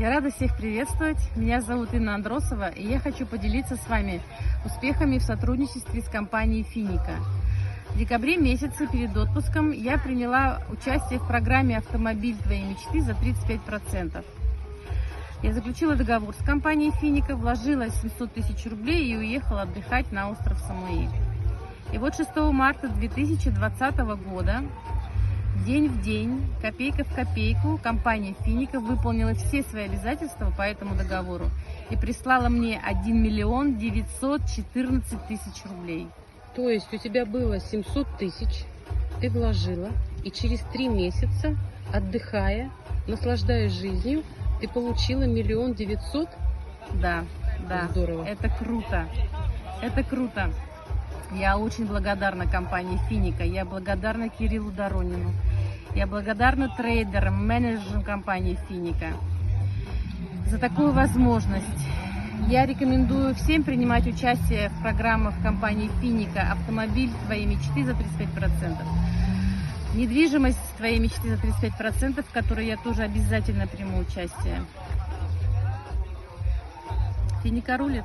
Я рада всех приветствовать. Меня зовут Инна Андросова, и я хочу поделиться с вами успехами в сотрудничестве с компанией Финика. В декабре месяце перед отпуском я приняла участие в программе «Автомобиль твоей мечты» за 35%. Я заключила договор с компанией Финика, вложила 700 тысяч рублей и уехала отдыхать на остров Самуи. И вот 6 марта 2020 года, день в день, копейка в копейку, компания Финика выполнила все свои обязательства по этому договору и прислала мне 1 миллион 914 тысяч рублей. То есть у тебя было 700 тысяч, ты вложила, и через 3 месяца, отдыхая, наслаждаясь жизнью, ты получила 1 900 000? Да. Здорово. Это круто. Это круто. Я очень благодарна компании Финика, я благодарна Кириллу Доронину, я благодарна трейдерам, менеджерам компании Финика за такую возможность. Я рекомендую всем принимать участие в программах компании Финика «Автомобиль твоей мечты» за 35%. Недвижимость твоей мечты за 35%, в которой я тоже обязательно приму участие. Финика рулит.